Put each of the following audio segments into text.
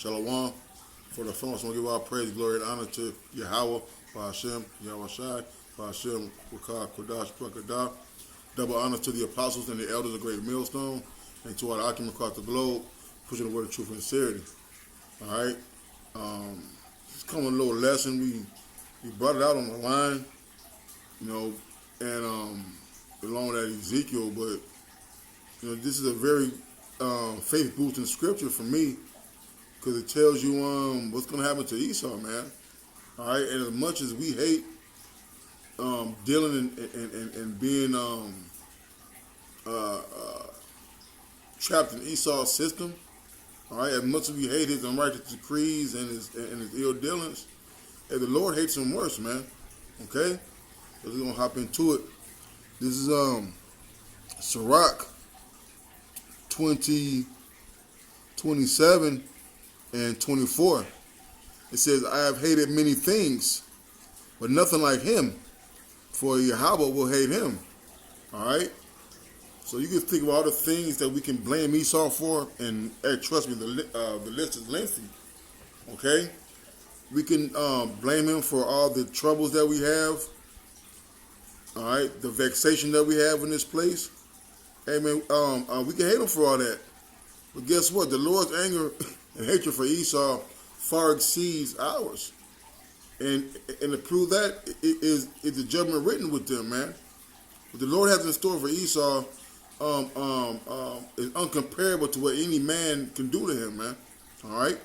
Shalom. For the phone, so I give all praise, glory, and honor to Yahweh, Hashem, Yahweh Shai, Hashem, Wakar, Kodash, Prakadah. Double honor to the apostles and the elders of Great Millstone, and to our occupants across the globe, pushing the word of truth and sincerity. All right. It's coming a little lesson. We brought it out on the line, and along with that Ezekiel, but this is a very faith boosting scripture for me, because it tells you what's going to happen to Esau, man. All right, and as much as we hate dealing and being trapped in Esau's system, all right, as much as we hate his unrighteous decrees and his ill dealings, and the Lord hates him worse, man. Okay, so we're gonna hop into it. This is Sirach 20:27 and 24. It says, I have hated many things, but nothing like him, for Yahweh will hate him. All right? So you can think of all the things that we can blame Esau for, and trust me, the list is lengthy. Okay? We can blame him for all the troubles that we have. All right? The vexation that we have in this place. Hey, man, we can hate him for all that. But guess what? The Lord's anger and hatred for Esau far exceeds ours. And to prove that is the judgment written with them, man. What the Lord has in store for Esau is uncomparable to what any man can do to him, man. All right?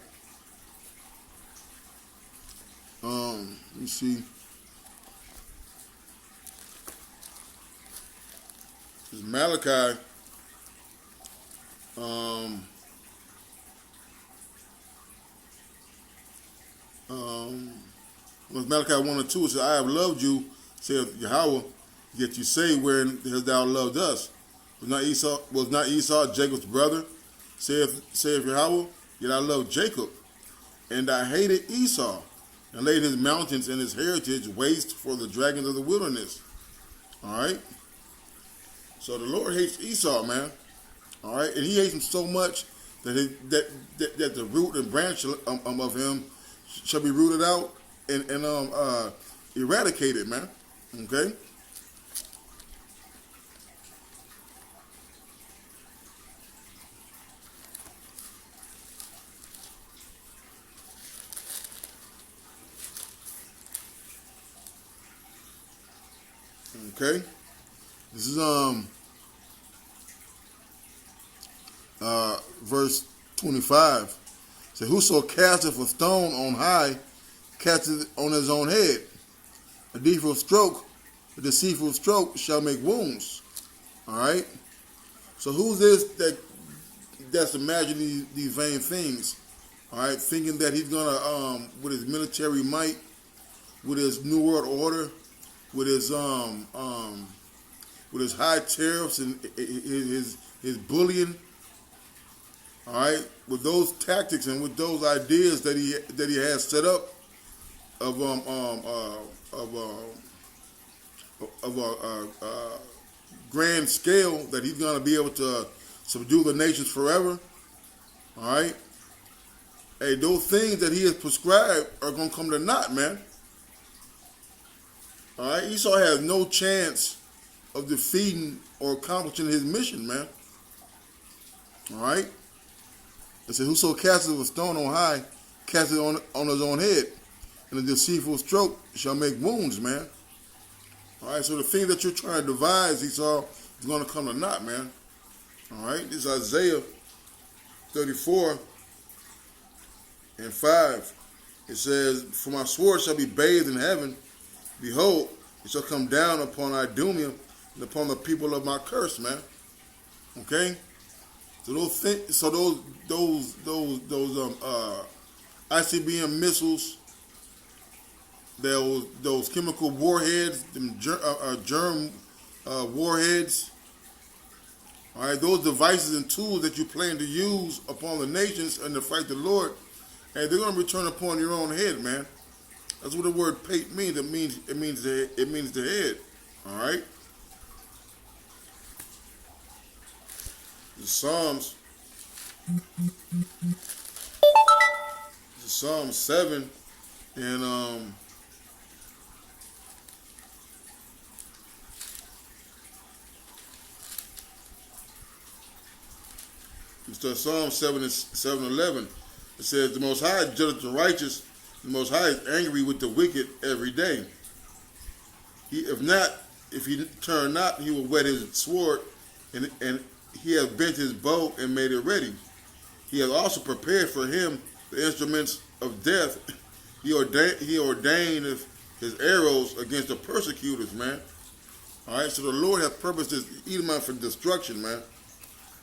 Let me see. This is Malachi. Malachi 1 and 2, it says, I have loved you, saith Yahweh, yet you say, wherein hast thou loved us? Was not Esau Jacob's brother, saith Yahweh? Yet I loved Jacob, and I hated Esau, and laid his mountains and his heritage waste for the dragons of the wilderness. All right? So the Lord hates Esau, man. All right? And he hates him so much that the root and branch of him shall be rooted out and eradicated, man. Okay? Okay? This is verse 25. Say, whoso casteth a stone on high, casteth it on his own head. A deceitful stroke shall make wounds. All right? So who's this that's imagining these vain things? All right? Thinking that he's going to, with his military might, with his New World Order, with his high tariffs and his bullying, all right, with those tactics and with those ideas that he has set up of a grand scale that he's going to be able to subdue the nations forever. All right, hey, those things that he has prescribed are going to come to naught, man. All right, Esau has no chance of defeating or accomplishing his mission, man. All right. It says, whoso casteth a stone on high, casteth it on his own head, and a deceitful stroke shall make wounds, man. All right, so the thing that you're trying to devise, Esau, is going to come to naught, man. All right, this is Isaiah 34 and 5. It says, for my sword shall be bathed in heaven. Behold, it shall come down upon Idumea and upon the people of my curse, man. Okay? So those ICBM missiles, those chemical warheads, them germ warheads, all right, those devices and tools that you plan to use upon the nations and to fight the Lord, and they're going to return upon your own head, man. That's what the word pate means. It means the head. All right. The Psalms Psalm 7 and Psalm 7 and 7:11. It says, "The Most High judgeth the righteous. The Most High is angry with the wicked every day. If he turn not, he will whet his sword, and he has bent his bow and made it ready. He has also prepared for him the instruments of death. He ordained his arrows against the persecutors," man. All right, so the Lord has purposed this Edomite for destruction, man.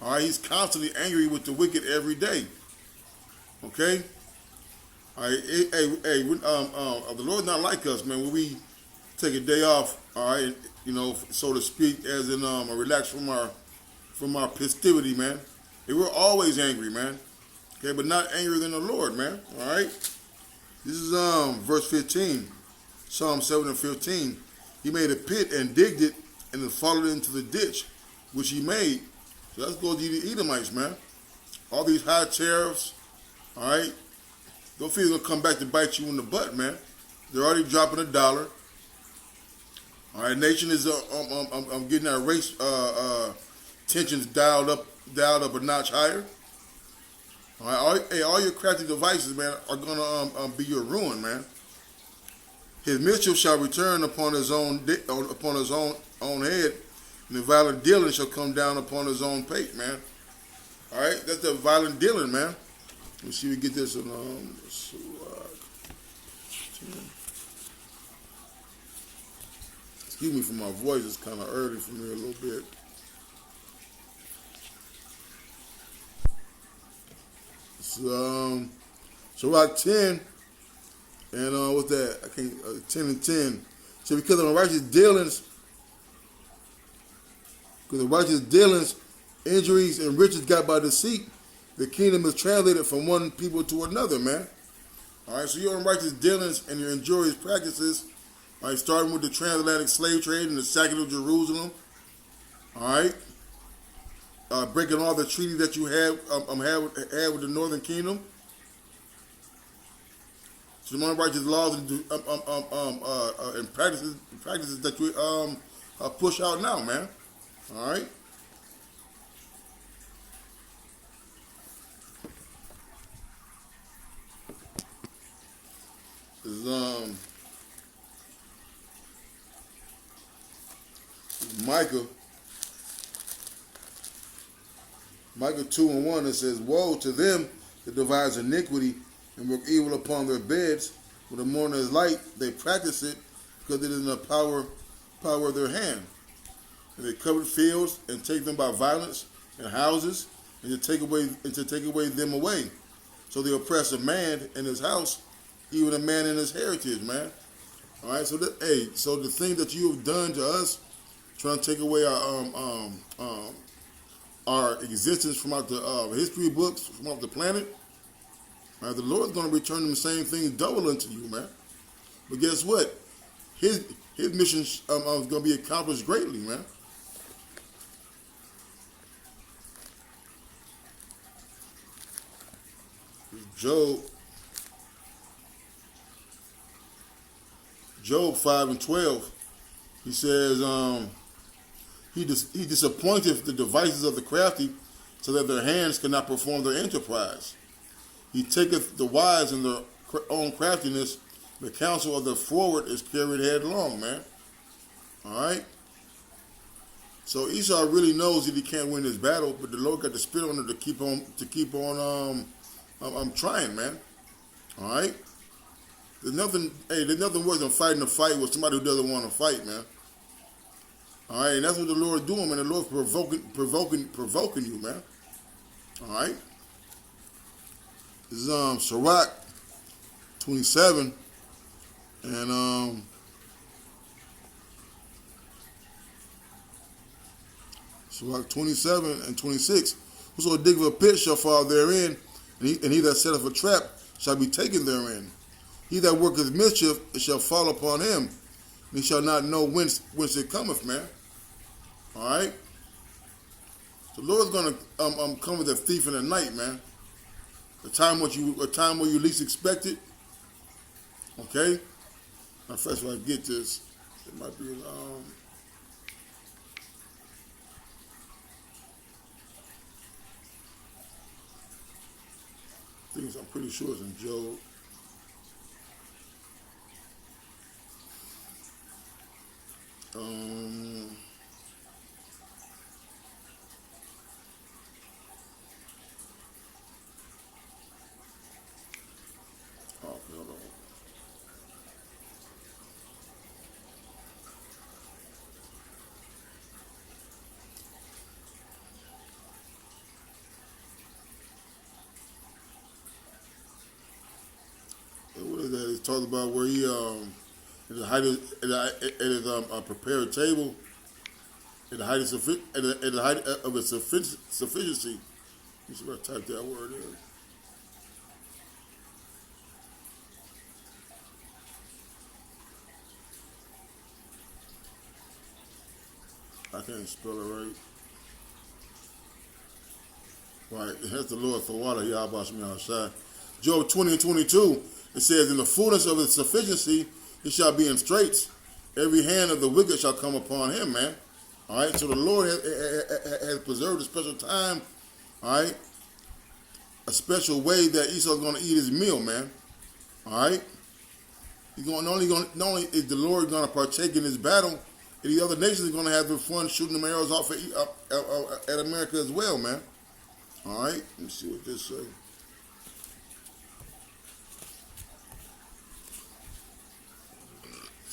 All right, he's constantly angry with the wicked every day. Okay? All right, the Lord's not like us, man. When we take a day off, all right, so to speak, as in relax from our festivity, man. And we're always angry, man. Okay, but not angrier than the Lord, man. All right? This is verse 15, Psalm 7 and 15. "He made a pit and digged it, and then followed it into the ditch, which he made." So let's go to the Edomites, man. All these high tariffs, all right? Don't feel they're going to come back to bite you in the butt, man. They're already dropping $1. All right, nation is I'm getting our race tensions dialed up a notch higher. All right, all your crafty devices, man, are gonna be your ruin, man. "His mischief shall return upon his own head, and the violent dealing shall come down upon his own pate," man. All right, that's the violent dealing, man. Let's see if we get this on. Excuse me for my voice; it's kind of early for me a little bit. Sirach 10 and what's that? I can't 10 and 10. So because of the righteous dealings, injuries and riches got by deceit, the kingdom is translated from one people to another, man. All right, so your unrighteous dealings and your injurious practices, all right, starting with the transatlantic slave trade and the sacking of Jerusalem, all right, breaking all the treaties that you had with the Northern Kingdom. So the unrighteous laws and practices that we push out now, man. All right. This is Micah 2 and 1, it says, "Woe to them that devise iniquity and work evil upon their beds. When the morning is light, they practice it because it is in the power of their hand. And they cover fields and take them by violence, and houses, and to take away them away. So they oppress a man in his house, even a man in his heritage," man. All right, so the thing that you have done to us, trying to take away our existence from out the history books, from off the planet, right, the Lord's going to return them the same thing double unto you, man. But guess what? His mission is going to be accomplished greatly, man. Job 5 and 12, he says, he disappointeth the devices of the crafty, so that their hands cannot perform their enterprise. He taketh the wise in their own craftiness. The counsel of the forward is carried headlong, man. All right. So Esau really knows that he can't win this battle, but the Lord got the spirit on him to keep on trying, man. All right. There's nothing worse than fighting a fight with somebody who doesn't want to fight, man. All right, and that's what the Lord is doing, man. The Lord's provoking you, man. All right. This is Sirach 27 and Sirach 27 and 26. Whoso diggeth a pit shall fall therein, and he that setteth a trap shall be taken therein. He that worketh mischief, it shall fall upon him, and he shall not know whence it cometh, man. All right. The Lord's gonna come with a thief in the night, man. a time where you least expect it. Okay. Now, first, if I get this, it might be things. I'm pretty sure it's in Job. Um, oh, hold on. What is that? It's talking about where he at the height of, at his prepared table, at the height at the height of its sufficiency. You should better type that word in. I can't spell it right. Right, that's the Lord for water. Y'all me outside. Job 20 and 22. It says, in the fullness of his sufficiency, he shall be in straits. Every hand of the wicked shall come upon him, man. All right, so the Lord has preserved a special time, all right, a special way that Esau's going to eat his meal, man. All right, not only is the Lord going to partake in his battle, the other nations are going to have their fun shooting them arrows off at America as well, man. All right, let's see what this says.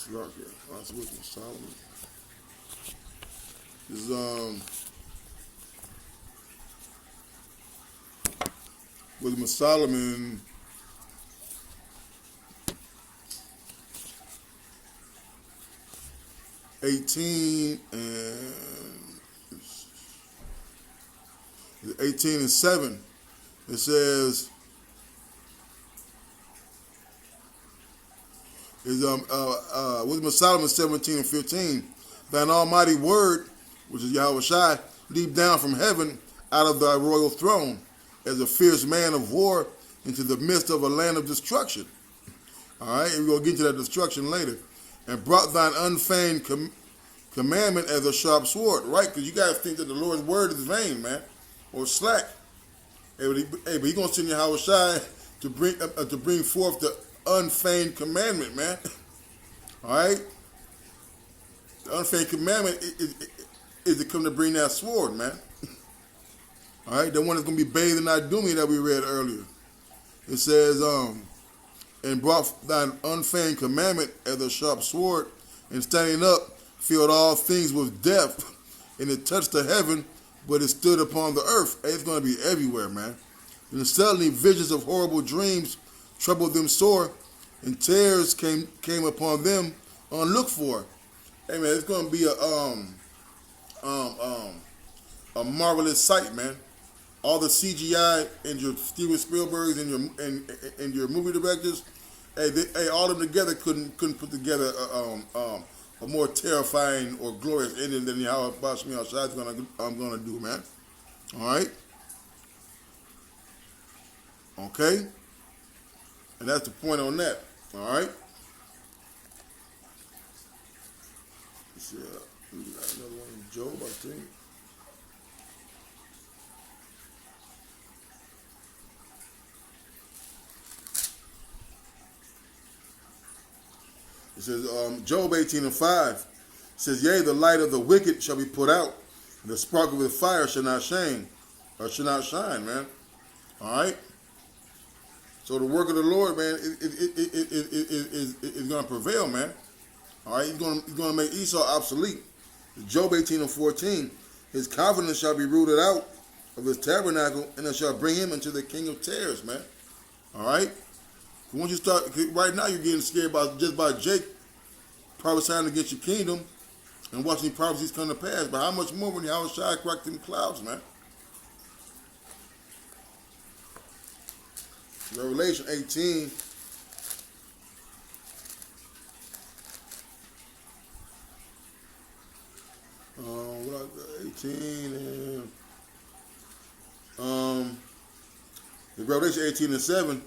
That's Wisdom of Solomon. This is Wisdom of Solomon. 18 and 7. It says, Wisdom of Solomon 17 and 15. Thine almighty word, which is Yahweh Shai, leap down from heaven out of thy royal throne as a fierce man of war into the midst of a land of destruction. All right, and we're going to get to that destruction later. And brought thine unfeigned commandment as a sharp sword, right? Because you guys think that the Lord's word is vain, man, or slack. Hey, but he's going to send Yahweh Shai to bring forth the unfeigned commandment, man. All right? The unfeigned commandment is to come to bring that sword, man. All right? The one that's going to be bathed in Idumea that we read earlier. It says, and brought thine unfeigned commandment as a sharp sword, and standing up, filled all things with death, and it touched the heaven, but it stood upon the earth. Hey, it's going to be everywhere, man. And suddenly visions of horrible dreams troubled them sore, and terrors came upon them unlooked for. Hey, man, it's going to be a marvelous sight, man. All the CGI and your Steven Spielbergs and your movie directors, hey, all of them together couldn't put together a more terrifying or glorious ending than how Bosh Me Outside I'm gonna do, man. All right, okay, and that's the point on that. All right. Let's see, we got another one in Job, I think. It says, Job 18 and 5 says, yea, the light of the wicked shall be put out, and the spark of the fire shall not shine, man. All right? So the work of the Lord, man, is going to prevail, man. All right? He's going to make Esau obsolete. Job 18 and 14, his confidence shall be rooted out of his tabernacle, and it shall bring him into the king of terrors, man. All right? Once you start, right now you're getting scared just by Jake prophesying against your kingdom and watching prophecies come to pass. But how much more when Yahweh Shai cracked them clouds, man? Revelation 18. What I got? 18 and In Revelation 18:7,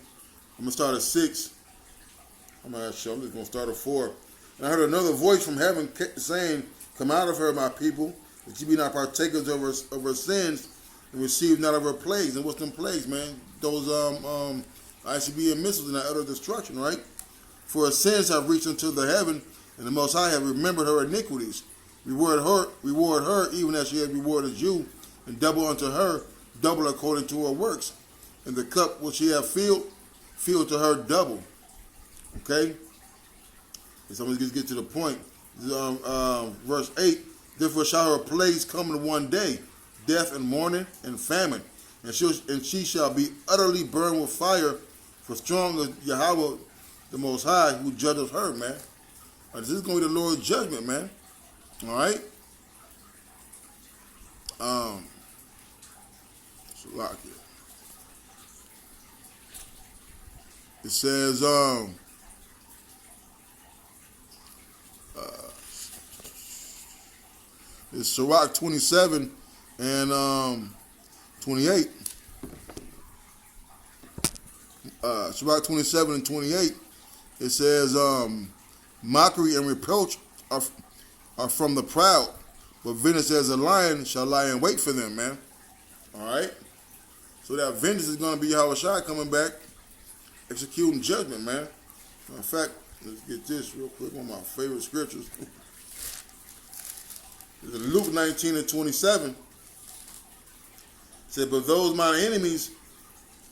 I'm gonna start at 6. I'm just gonna start at 4. And I heard another voice from heaven saying, "Come out of her, my people, that you be not partakers of her sins, and receive not of her plagues." And what's them plagues, man? Those ICBM missiles and that utter destruction, right? For her sins have reached unto the heaven, and the Most High have remembered her iniquities. Reward her, even as she has rewarded you, and double unto her, double according to her works. And the cup which she hath filled to her double. Okay? And so let's get to the point. Verse 8, therefore shall her plagues come in one day, death and mourning and famine. And she shall be utterly burned with fire, for strong is Yahweh, the Most High, who judges her, man. This is going to be the Lord's judgment, man. All right? So lock it. It says, it's Sirach 27 and 28. Sirach 27 and 28. It says, mockery and reproach are from the proud, but vengeance as a lion shall lie in wait for them, man. All right? So that vengeance is going to be Yahushua coming back, executing judgment, man. In fact, let's get this real quick. One of my favorite scriptures. Luke 19 and 27. It said, but those mine enemies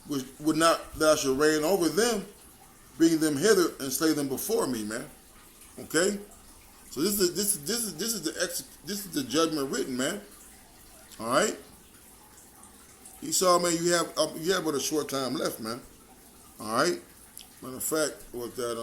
which would not thou shalt reign over them, bring them hither and slay them before me, man. Okay? So this is the judgment written, man. All right? Esau, man, you have but a short time left, man. All right? Matter of fact, what that